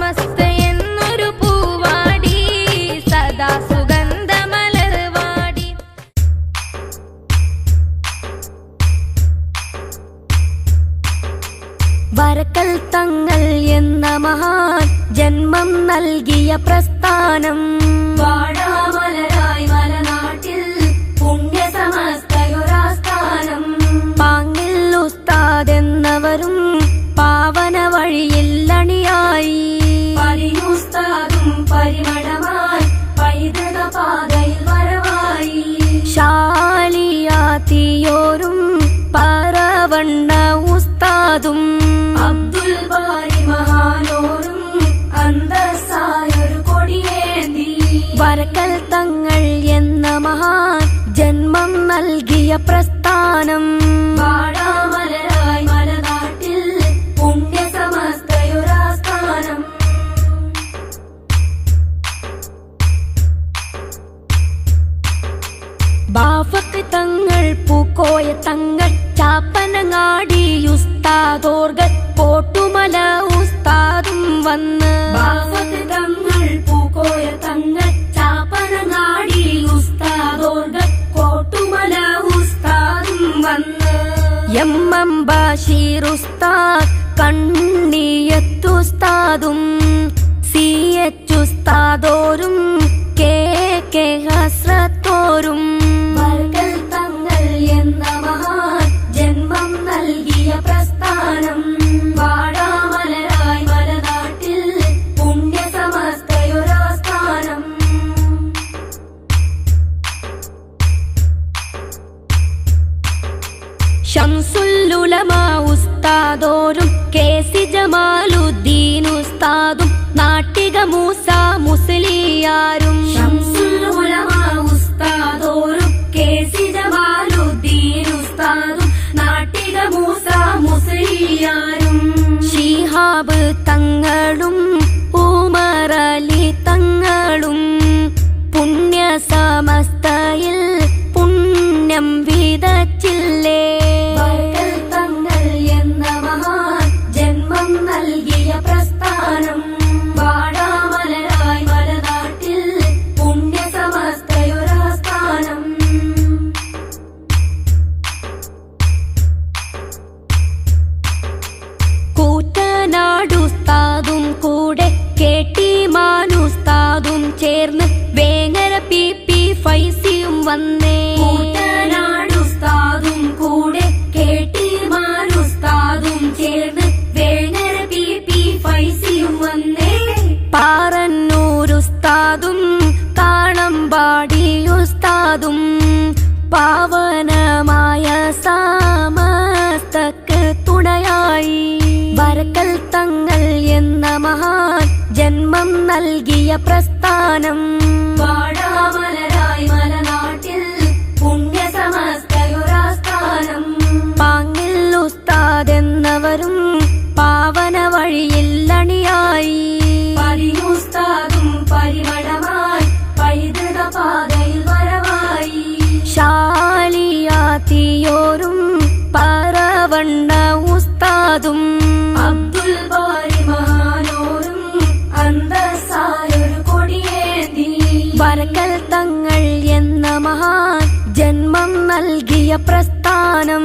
അവസ്ഥ എന്നൊരു പൂവാടി സദാ സുഗന്ധമലർവാടി. വരക്കൽ തങ്ങൾ എന്ന മഹാൻ ജന്മം നൽകിയ പ്രസ്ഥാനം വാടാമലരായി മലനാട്ടിൽ പുണ്യസമസ്തയൊരാസ്ഥാനം. പാങ്ങിൽ ഉസ്താദ് എന്നവരും പാവന വഴിയിൽ അണിയായി പരിയുസ്താദും പരിമളമായി പൈതൃക പാതയിൽ വരവായി. ശാലിയാത്തിയോരും പറവണ്ണ ഉസ്താദും അബ്ദുൽ ബാരി മഹാനോരും അന്തസ്സായൊരു കൊടിയേന്തി. വരക്കൽ തങ്ങൾ എന്ന മഹാൻ ജന്മം നൽകിയ പ്രസ്ഥാനം വാടാമലരായി മലനാട്ടിൽ പുണ്യസമസ്തയൊരാസ്ഥാനം. ബാഫക്ക് തങ്ങൾ പൂക്കോയ തങ്ങൾ ചാപ്പനങ്ങാടി ഉസ്താദോർകൾ കോട്ടുമല ഉസ്താദും വന്ന്. ബാഫക്ക് തങ്ങൾ പൂക്കോയ തങ്ങൾ ചാപ്പനങ്ങാടി ഉസ്താദോർകൾ കോട്ടുമല ഉസ്താദും വന്ന്. എം ബഷീർ ഉസ്താദ് കണ്ണിയത്തുസ്താദും CH ഉസ്താദോരും KK ഹസ്രത്തോരും. വരക്കൽ തങ്ങൾ എന്ന മഹാൻ ജന്മം നൽകിയ പ്രസ്ഥാനം വാടാമലരായി മലനാട്ടിൽ പുണ്യസമസ്തയൊരാസ്ഥാനം. ശംസുൽ ഉസ്താദോരും KC ജമാലുദ്ദീൻ ഉസ്താദും നാട്ടിക മൂസ മുസ്ലിയാരും. ശംസുൽ ഉസ്താദോരും KC ജമാലുദ്ദീൻ ഉസ്താദും നാട്ടിക മൂസ മുസ്ലിയാരും. ശിഹാബ് തങ്ങളും ഉമർ അലി തങ്ങളും പുണ്യസമസ്തയിൽ പുണ്യം വിതച്ചില്ലേ. വരക്കൽ തങ്ങൾ എന്ന മഹാൻ ജന്മം നൽകിയ പ്രസ്ഥാനം വാടാമലരായി മലനാട്ടിൽ പുണ്യസമസ്തയൊരാസ്ഥാനം. കൂറ്റനാടുസ്താദും കൂടെ KT മാനുസ്താദും ചേർന്ന് വേങ്ങര PP ഫൈസിയും വന്നേ. കൂറ്റനാടുസ്താദും കൂടെ KT മാനുസ്താദും ചേർന്ന് വേങ്ങര PP ഫൈസിയും വന്നേ. പാറന്നൂരുസ്താദും കാണമ്പാടി ഉസ്താദും പാവനമായ സമസ്തക്ക് തുണയായി. വരക്കൽ തങ്ങൾ എന്ന മഹാൻ ജന്മം നൽകിയ പ്രസ്ഥാനം വാടാമലരായി മലനാട്ടിൽ പുണ്യസമസ്തയൊരാസ്ഥാനം. പാങ്ങിൽ ഉസ്താദ് എന്നവരും പാവന വഴിയിൽ അണിയായി പരിയുസ്താദും പരിമളമായി പൈതൃക പാതയിൽ വരവായി. ശാലിയാത്തിയോരും പറവണ്ണ ഉസ്താദും അബ്ദുൽ ബാരി മഹാനോരും അന്തസ്സായൊരു കൊടിയേന്തി. വരക്കൽ തങ്ങൾ എന്ന മഹാൻ ജന്മം നൽകിയ പ്രസ്ഥാനം